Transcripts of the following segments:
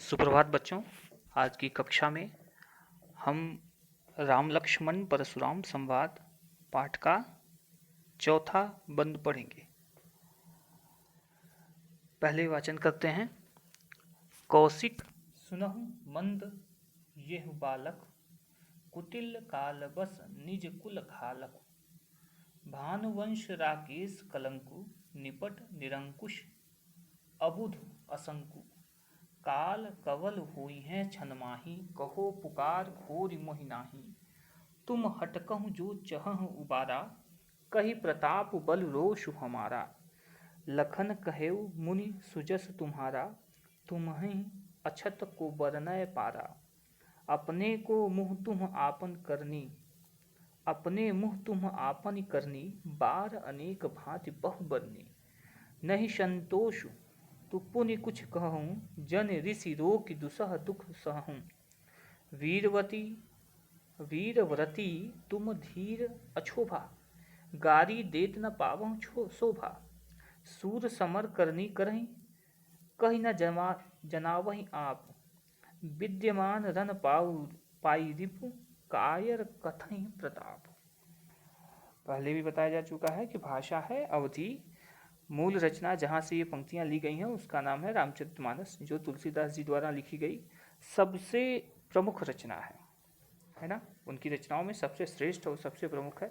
सुप्रभात बच्चों। आज की कक्षा में हम राम लक्ष्मण परशुराम संवाद पाठ का चौथा बंद पढ़ेंगे। पहले वाचन करते हैं। कौशिक सुनहु मंद येहु बालक, कुटिल काल बस निज कुल घालक। भानुवंश राकेश कलंकु, निपट निरंकुश अबुध असंकु। काल कवल होई हैं छन माही, कहो पुकार खोरि मोहि नाही। तुम हटकहु जो चहहु उबारा, कही प्रताप बल रोषु हमारा। लखन कहेउ मुनि सुजस तुम्हारा, तुम्हि अछत को बरनय पारा। अपने को मुँह तुम आपन करनी, अपने मुँह तुम आपन करनी। बार अनेक भांति बहु बरनी, नहीं संतोषु तु पुनि कुछ कहूँ। जन ऋषि रोकि दुसह दुख सहूँ। वीरवती वीरव्रती तुम धीर अछोभा, गारी देत न पावहु शोभा। सूर समर करनी करहीं, कही न जनावहीं आप। विद्यमान रन पाई रिपु, कायर कथहीं प्रताप। पहले भी बताया जा चुका है कि भाषा है अवधी। मूल रचना जहाँ से ये पंक्तियाँ ली गई हैं उसका नाम है रामचरितमानस, जो तुलसीदास जी द्वारा लिखी गई सबसे प्रमुख रचना है ना। उनकी रचनाओं में सबसे श्रेष्ठ और सबसे प्रमुख है,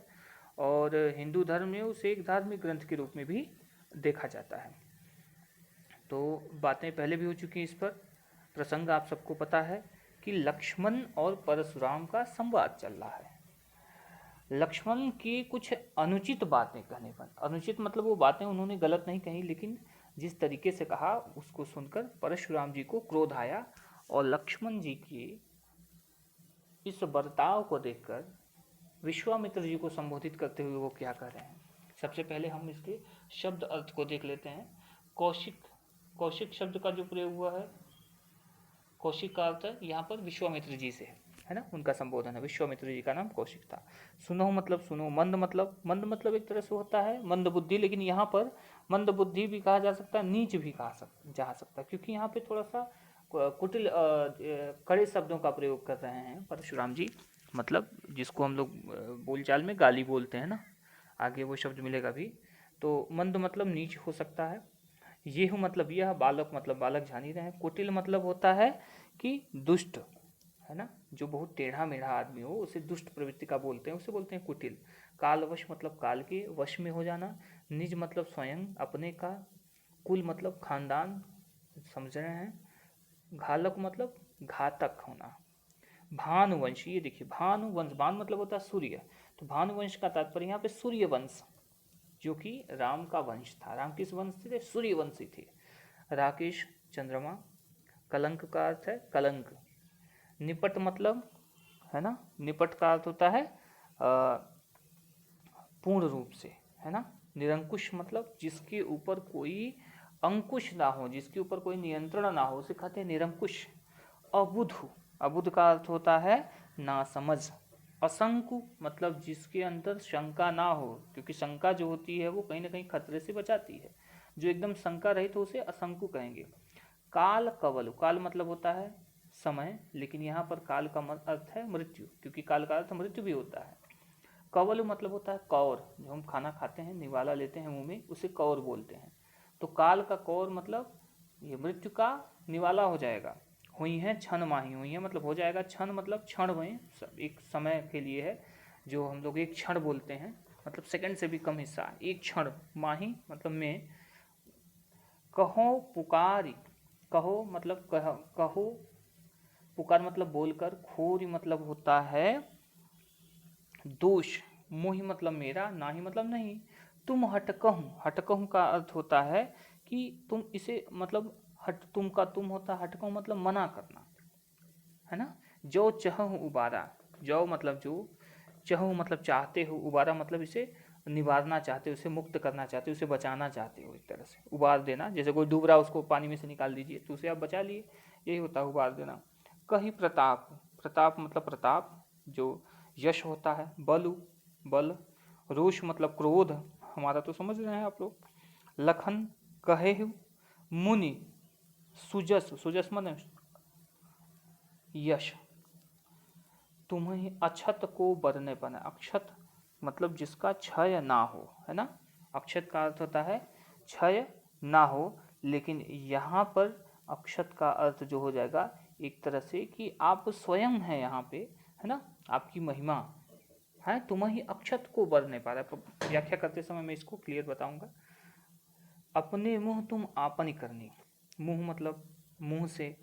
और हिंदू धर्म में उसे एक धार्मिक ग्रंथ के रूप में भी देखा जाता है। तो बातें पहले भी हो चुकी हैं इस पर। प्रसंग आप सबको पता है कि लक्ष्मण और परशुराम का संवाद चल रहा है। लक्ष्मण की कुछ अनुचित बातें कहने पर, अनुचित मतलब वो बातें उन्होंने गलत नहीं कही, लेकिन जिस तरीके से कहा उसको सुनकर परशुराम जी को क्रोध आया, और लक्ष्मण जी की इस बर्ताव को देखकर विश्वामित्र जी को संबोधित करते हुए वो क्या कह रहे हैं। सबसे पहले हम इसके शब्द अर्थ को देख लेते हैं। कौशिक शब्द का जो प्रयोग हुआ है, कौशिक का अर्थ है यहाँ पर विश्वामित्र जी से है ना, उनका संबोधन है। विश्वामित्र जी का नाम कौशिक था। सुनो मतलब सुनो, मंद मतलब एक तरह से होता है मंद बुद्धि, लेकिन यहाँ पर मंद बुद्धि भी कहा जा सकता है, नीच भी कहा जा सकता है, क्योंकि यहाँ पे थोड़ा सा कुटिल कड़े शब्दों का प्रयोग कर रहे हैं परशुराम जी। मतलब जिसको हम लोग बोलचाल में गाली बोलते हैं ना, आगे वो शब्द मिलेगा भी। तो मंद मतलब नीच हो सकता है। ये मतलब यह, बालक मतलब बालक जान ही रहे हैं। कुटिल मतलब होता है कि दुष्ट है ना, जो बहुत टेढ़ा मेढ़ा आदमी हो उसे दुष्ट प्रवृत्ति का बोलते हैं, उसे बोलते हैं कुटिल। कालवश मतलब काल के वश में हो जाना। निज मतलब स्वयं अपने का। कुल मतलब खानदान, समझ रहे हैं। घालक मतलब घातक होना। भानुवंश, ये देखिए भानुवंश, भानु मतलब होता है सूर्य, तो भानुवंश का तात्पर्य यहाँ पे सूर्य वंश, जो कि राम का वंश था। राम किस वंश थे? सूर्यवंशी थे। राकेश चंद्रमा। कलंक का अर्थ है कलंक। निपट मतलब है ना, निपट का अर्थ होता है पूर्ण रूप से है ना। निरंकुश मतलब जिसके ऊपर कोई अंकुश ना हो, जिसके ऊपर कोई नियंत्रण ना हो, उसे कहते हैं निरंकुश। अबुध, अबुध का अर्थ होता है नासमझ। असंकु मतलब जिसके अंदर शंका ना हो, क्योंकि शंका जो होती है वो कहीं ना कहीं खतरे से बचाती है। जो एकदम शंका रहित तो उसे असंकु कहेंगे। काल कवल, काल मतलब होता है समय, लेकिन यहाँ पर काल का अर्थ है मृत्यु, क्योंकि काल का अर्थ मृत्यु भी होता है। कवल मतलब होता है कौर, जो हम खाना खाते हैं निवाला लेते हैं मुंह में, उसे कौर बोलते हैं। तो काल का कौर मतलब ये मृत्यु का निवाला हो जाएगा। हुई है क्षण माही, हुई है मतलब हो जाएगा, क्षण मतलब क्षण में, एक समय के लिए है, जो हम लोग एक क्षण बोलते हैं, मतलब सेकंड से भी कम हिस्सा, एक क्षण। माही मतलब में। कहो पुकारी, कहो मतलब कहो, पुकार मतलब बोलकर। खोरी मतलब होता है दोष। मोहि मतलब मेरा, नाही मतलब नहीं। तुम हटकहूँ, हटकहूँ का अर्थ होता है कि तुम इसे, मतलब तुम का तुम होता है, हटकहूँ मतलब मना करना है ना। जो चहूँ उबारा, जो मतलब जो, चहूँ मतलब चाहते हो, उबारा मतलब इसे निवारना चाहते हो, उसे मुक्त करना चाहते हो, उसे बचाना चाहते हो, एक तरह से उबार देना। जैसे कोई डूब रहा उसको पानी में से निकाल दीजिए तो उसे आप बचा लिए, यही होता है उबार देना। कही प्रताप, प्रताप मतलब प्रताप, जो यश होता है। बलु, बल। रोष मतलब क्रोध, हमारा तो समझ रहे हैं आप लोग। लखन कहे मुनि सुजस, सुजस मन यश तुम्हें अक्षत को बरने पर, अक्षत मतलब जिसका क्षय ना हो, है ना। अक्षत का अर्थ होता है क्षय ना हो, लेकिन यहाँ पर अक्षत का अर्थ जो हो जाएगा एक तरह से कि आप स्वयं हैं यहाँ पे, है ना, आपकी महिमा है, तुम्हें अक्षत को बरने पा रहा है। व्याख्या करते समय मैं इसको क्लियर बताऊंगा। अपने मुँह तुम आपन करनी, मुँह मतलब मुँह से,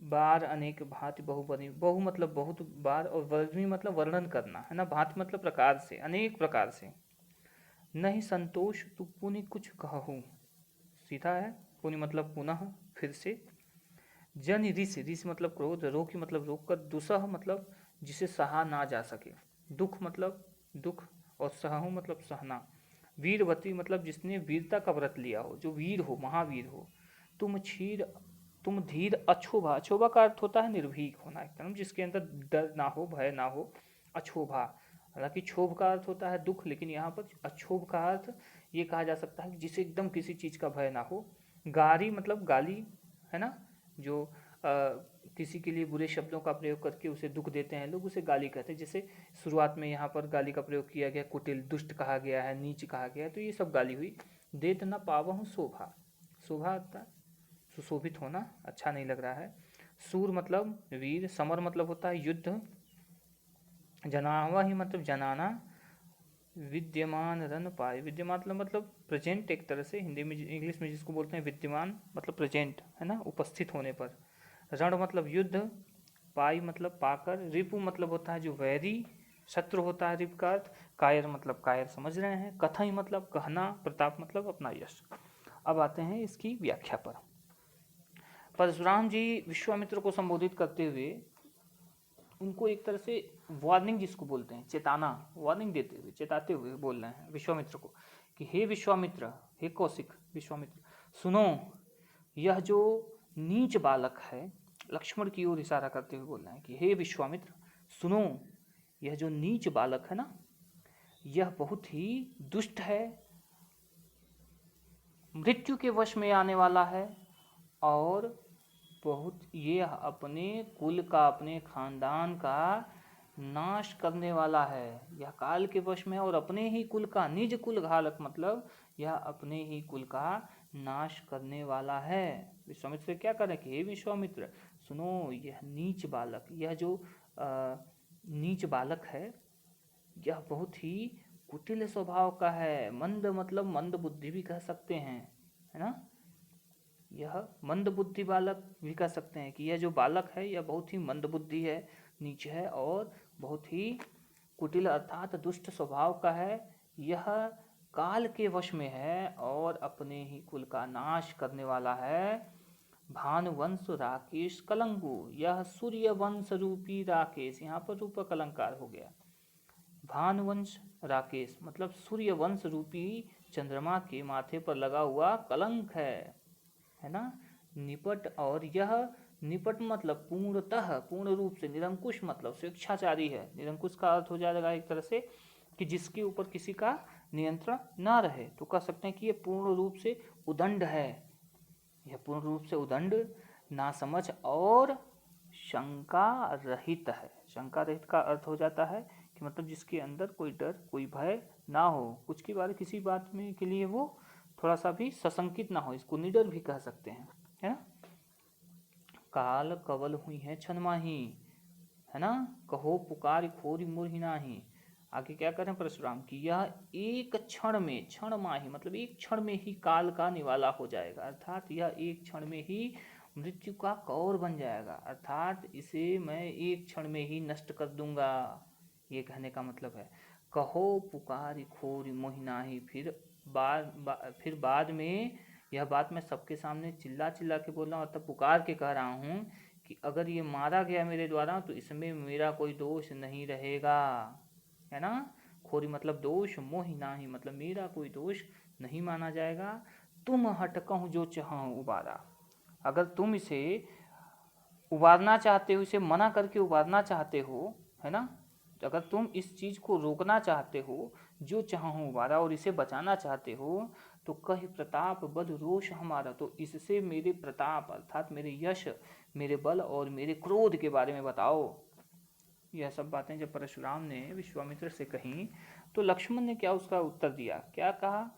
बार अनेक भांति बहु बनी, बहु मतलब बहुत बार, और वर्णनी मतलब वर्णन करना, है ना। भांति मतलब प्रकार से, अनेक प्रकार से। नहीं संतोष तू पुनि कुछ कहूँ, सीधा है, पुनि मतलब पुनः, फिर से। जन रिस, रिस मतलब क्रोध, रोकी मतलब रोक कर, दुसह मतलब जिसे सहा ना जा सके, दुख मतलब दुख, और सहू मतलब सहना। वीरवती मतलब जिसने वीरता का व्रत लिया हो, जो वीर हो, महावीर हो। तुम धीर अक्षोभा, अक्षोभा का अर्थ होता है निर्भीक होना, एकदम जिसके अंदर डर ना हो, भय ना हो, अक्षोभा। हालांकि क्षोभ का अर्थ होता है दुख, लेकिन यहाँ पर अक्षोभ का अर्थ ये कहा जा सकता है कि जिसे एकदम किसी चीज का भय ना हो। गारी मतलब गाली, है ना, जो किसी के लिए बुरे शब्दों का प्रयोग करके उसे दुख देते हैं लोग, उसे गाली कहते हैं। जैसे शुरुआत में यहाँ पर गाली का प्रयोग किया गया, कुटिल, दुष्ट कहा गया है, नीच कहा गया है, तो ये सब गाली हुई। देत न पावहु शोभा, शोभा सुशोभित होना, अच्छा नहीं लग रहा है। सूर मतलब वीर, समर मतलब होता है युद्ध, जनावा ही मतलब जनाना, विद्यमान रन पाए, विद्यमान मतलब प्रेजेंट, एक तरह से हिंदी में, इंग्लिश में जिसको बोलते हैं विद्यमान मतलब प्रेजेंट, है ना, उपस्थित होने पर। रण मतलब युद्ध, पाई मतलब पाकर, रिपु मतलब होता है जो वैरी, शत्रु होता है रिप का अर्थ। कायर मतलब कायर समझ रहे हैं। कथई मतलब कहना, प्रताप मतलब अपना यश। अब आते हैं इसकी व्याख्या पर। परशुराम जी विश्वामित्र को संबोधित करते हुए उनको एक तरह से वार्निंग जिसको बोलते हैं, चेताना, वार्निंग देते हुए, चेताते हुए बोल रहे हैं विश्वामित्र को कि हे विश्वामित्र, हे कौशिक, विश्वामित्र सुनो, यह जो नीच बालक है, लक्ष्मण की ओर इशारा करते हुए बोल रहे हैं कि हे विश्वामित्र सुनो, यह जो नीच बालक है ना, यह बहुत ही दुष्ट है, मृत्यु के वश में आने वाला है, और बहुत ये अपने कुल का, अपने खानदान का नाश करने वाला है। यह काल के वश में, और अपने ही कुल का, निज कुल घालक मतलब यह अपने ही कुल का नाश करने वाला है। विश्वामित्र से क्या करें कि हे विश्वामित्र सुनो, यह नीच बालक, यह जो नीच बालक है, यह बहुत ही कुटिल स्वभाव का है। मंद मतलब मंद बुद्धि भी कह सकते हैं, है ना। यह मंद बुद्धि बालक भी कह सकते हैं कि यह जो बालक है यह बहुत ही मंद बुद्धि है, नीच है, और बहुत ही कुटिल अर्थात दुष्ट स्वभाव का है। यह काल के वश में है और अपने ही कुल का नाश करने वाला है। भानुवंश राकेश कलंगु, यह सूर्य वंश रूपी राकेश, यहाँ पर रूपक अलंकार हो गया। भानुवंश राकेश मतलब सूर्य वंश रूपी चंद्रमा के माथे पर लगा हुआ कलंक है ना। निपट, और यह निपट मतलब पूर्णतः, पूर्ण रूप से, निरंकुश मतलब स्वेच्छाचारी है। निरंकुश का अर्थ हो जाएगा एक तरह से कि जिसके ऊपर किसी का नियंत्रण ना रहे, तो कह सकते हैं कि यह पूर्ण रूप से उदंड है। यह पूर्ण रूप से उदंड, नासमझ और शंका रहित है। शंका रहित का अर्थ हो जाता है कि मतलब जिसके अंदर कोई डर, कोई भय ना हो, कुछ की बात, किसी बात में के लिए वो थोड़ा सा भी सशंकित ना हो, इसको निडर भी कह सकते हैं, है ना। काल कवल हुई है छनमाही, है ना, कहो पुकार खोरी मोहि नाही। आगे क्या करें परशुराम की, यह एक क्षण में, क्षण माही मतलब एक क्षण में ही काल का निवाला हो जाएगा, अर्थात यह एक क्षण में ही मृत्यु का कौर बन जाएगा, अर्थात इसे मैं एक क्षण में ही नष्ट कर दूंगा, ये कहने का मतलब है। कहो पुकार खोरी मोहि नाही, फिर बाद में यह बात मैं सबके सामने चिल्ला चिल्ला के बोल रहा हूँ, तब पुकार के कह रहा हूँ कि अगर ये मारा गया मेरे द्वारा तो इसमें मेरा कोई दोष नहीं रहेगा, है ना। खोरी मतलब दोष, मोहि नाही मतलब मेरा कोई दोष नहीं माना जाएगा। तुम हटकहु जो चाहूं उबारा, अगर तुम इसे उबारना चाहते हो, इसे मना करके उबारना चाहते हो, है ना, अगर तुम इस चीज को रोकना चाहते हो, जो चाहूं उबारा, और इसे बचाना चाहते हो, तो कहि प्रताप बल रोष हमारा, तो इससे मेरे प्रताप अर्थात मेरे यश, मेरे बल और मेरे क्रोध के बारे में बताओ। यह सब बातें जब परशुराम ने विश्वामित्र से कही तो लक्ष्मण ने क्या उसका उत्तर दिया, क्या कहा?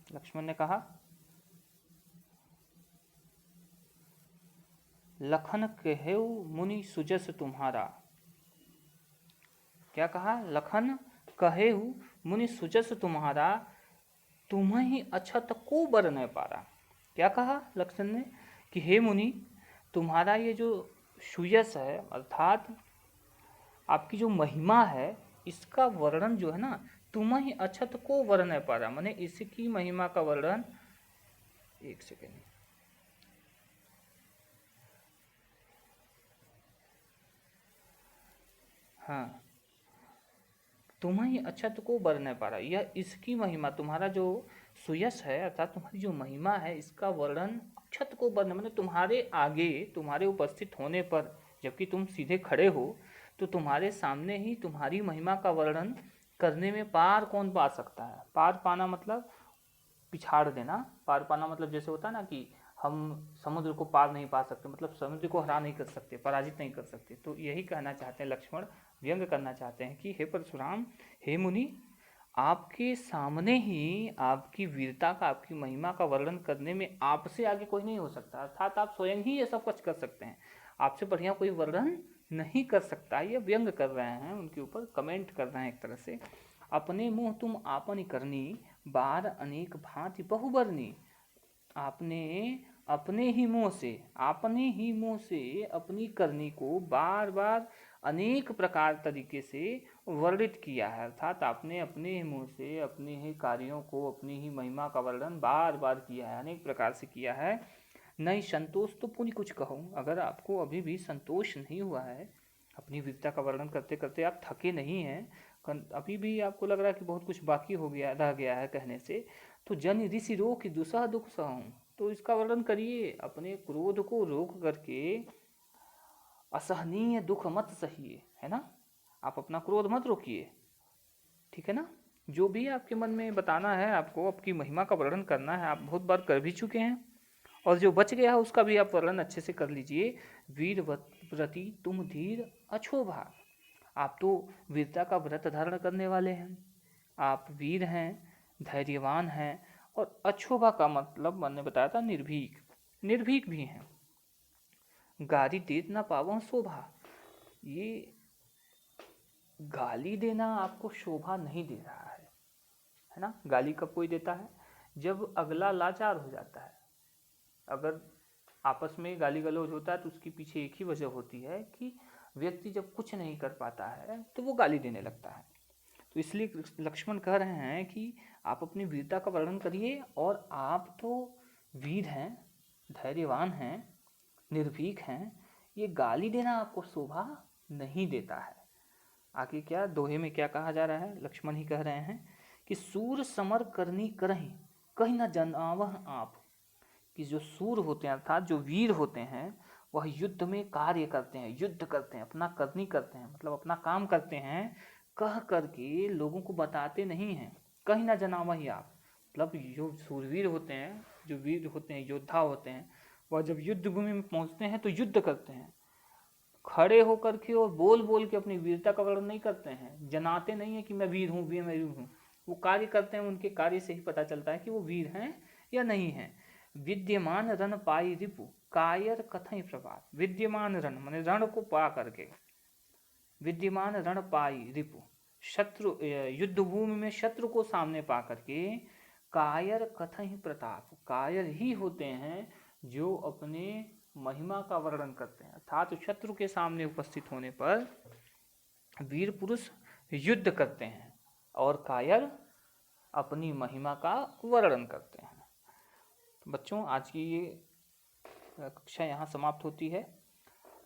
लक्ष्मण ने कहा, लखन कहेउ मुनि सुजस तुम्हारा। क्या कहा? लखन कहेउ मुनि सुजस तुम्हारा, तुम्हें अछत को बर न पारा। क्या कहा लक्ष्मण ने कि हे मुनि, तुम्हारा ये जो सुयस है अर्थात आपकी जो महिमा है, इसका वर्णन जो है ना, तुम्हें अछत को बर न पारा, माने इसकी महिमा का वर्णन, एक सेकेंड, हाँ, तुम्हें अछत को बर न पारा, यह इसकी महिमा, तुम्हारा जो सुयस है अर्थात तुम्हारी जो महिमा है, इसका वर्णन अक्षत को बर न, माने तुम्हारे आगे, तुम्हारे उपस्थित होने पर, जबकि तुम सीधे खड़े हो, तो तुम्हारे सामने ही तुम्हारी महिमा का वर्णन करने में पार कौन पा सकता है। पार पाना मतलब पिछाड़ देना, पार पाना मतलब जैसे होता है ना कि हम समुद्र को पार नहीं पा सकते, मतलब समुद्र को हरा नहीं कर सकते, पराजित नहीं कर सकते। तो यही कहना चाहते हैं लक्ष्मण, व्यंग करना चाहते हैं कि हे परशुराम, हे मुनि, आपके सामने ही आपकी वीरता का, आपकी महिमा का वर्णन करने में आपसे आगे कोई नहीं हो सकता, अर्थात आप स्वयं ही ये सब कुछ कर सकते हैं, आपसे बढ़िया कोई वर्णन नहीं कर सकता। ये व्यंग कर रहे हैं, उनके ऊपर कमेंट कर रहे हैं एक तरह से। अपने मुँह तुम आपन करनी, बार अनेक भांति बहुबरनी। आपने अपने ही मुंह से, अपने ही मुंह से अपनी करनी को बार बार अनेक प्रकार तरीके से वर्णित किया है, अर्थात आपने अपने ही मुंह से अपने ही कार्यों को, अपनी ही महिमा का वर्णन बार बार किया है, अनेक प्रकार से किया है। नहीं संतोष तो पुण्य कुछ कहूँ, अगर आपको अभी भी संतोष नहीं हुआ है, अपनी वीरता का वर्णन करते करते आप थके नहीं हैं, अभी भी आपको लग रहा है कि बहुत कुछ बाकी हो गया, रह गया है कहने से, तो जन ऋषि रोक दुसह दुख सहूं, तो इसका वर्णन करिए। अपने क्रोध को रोक करके असहनीय दुख मत सहिए, है ना, आप अपना क्रोध मत रोकिए, ठीक है ना। जो भी आपके मन में बताना है, आपको आपकी महिमा का वर्णन करना है, आप बहुत बार कर भी चुके हैं, और जो बच गया है उसका भी आप वर्णन अच्छे से कर लीजिए। वीर व्रति तुम धीर अछोभा, आप तो वीरता का व्रत धारण करने वाले हैं, आप वीर हैं, धैर्यवान हैं, और अछोभा का मतलब मैंने बताया था निर्भीक, निर्भीक भी हैं। गाली दे ना पावो शोभा, ये गाली देना आपको शोभा नहीं दे रहा है ना। गाली कब कोई देता है? जब अगला लाचार हो जाता है। अगर आपस में गाली गलौज होता है तो उसके पीछे एक ही वजह होती है कि व्यक्ति जब कुछ नहीं कर पाता है तो वो गाली देने लगता है। तो इसलिए लक्ष्मण कह रहे हैं कि आप अपनी वीरता का वर्णन करिए, और आप तो वीर हैं, धैर्यवान हैं, निर्भीक हैं, ये गाली देना आपको शोभा नहीं देता है। आगे क्या दोहे में क्या कहा जा रहा है, लक्ष्मण ही कह रहे हैं कि सूर समर करनी करहीं, कहीं न जनावह आप, कि जो सूर होते हैं अर्थात जो वीर होते हैं वह युद्ध में कार्य करते हैं, युद्ध करते हैं, अपना करनी करते हैं, मतलब अपना काम करते हैं, कह करके लोगों को बताते नहीं हैं। कहीं ना जनावा ही आप, मतलब जो सूरवीर होते हैं, जो वीर होते हैं, योद्धा होते हैं, वह जब युद्ध भूमि में पहुंचते हैं तो युद्ध करते हैं, खड़े होकर के और बोल बोल के अपनी वीरता का वर्णन नहीं करते हैं, जनाते नहीं है कि मैं वीर हूँ, वीर मैं हूँ। वो कार्य करते हैं, उनके कार्य से ही पता चलता है कि वो वीर हैं या नहीं है। विद्यमान रण पाई रिपु, कायर कथई प्रभात। विद्यमान रण माने रण को पा करके, विद्यमान रण पाई रिपु, शत्रु युद्ध भूमि में शत्रु को सामने पा करके, कायर कथई प्रताप, कायर ही होते हैं जो अपने महिमा का वर्णन करते हैं, अर्थात शत्रु के सामने उपस्थित होने पर वीर पुरुष युद्ध करते हैं और कायर अपनी महिमा का वर्णन करते हैं। तो बच्चों आज की ये कक्षा यहाँ समाप्त होती है,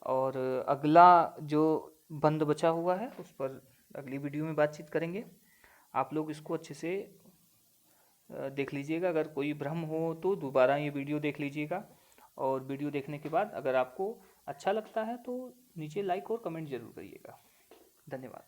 और अगला जो बंद बचा हुआ है उस पर अगली वीडियो में बातचीत करेंगे। आप लोग इसको अच्छे से देख लीजिएगा, अगर कोई भ्रम हो तो दोबारा ये वीडियो देख लीजिएगा, और वीडियो देखने के बाद अगर आपको अच्छा लगता है तो नीचे लाइक और कमेंट ज़रूर करिएगा। धन्यवाद।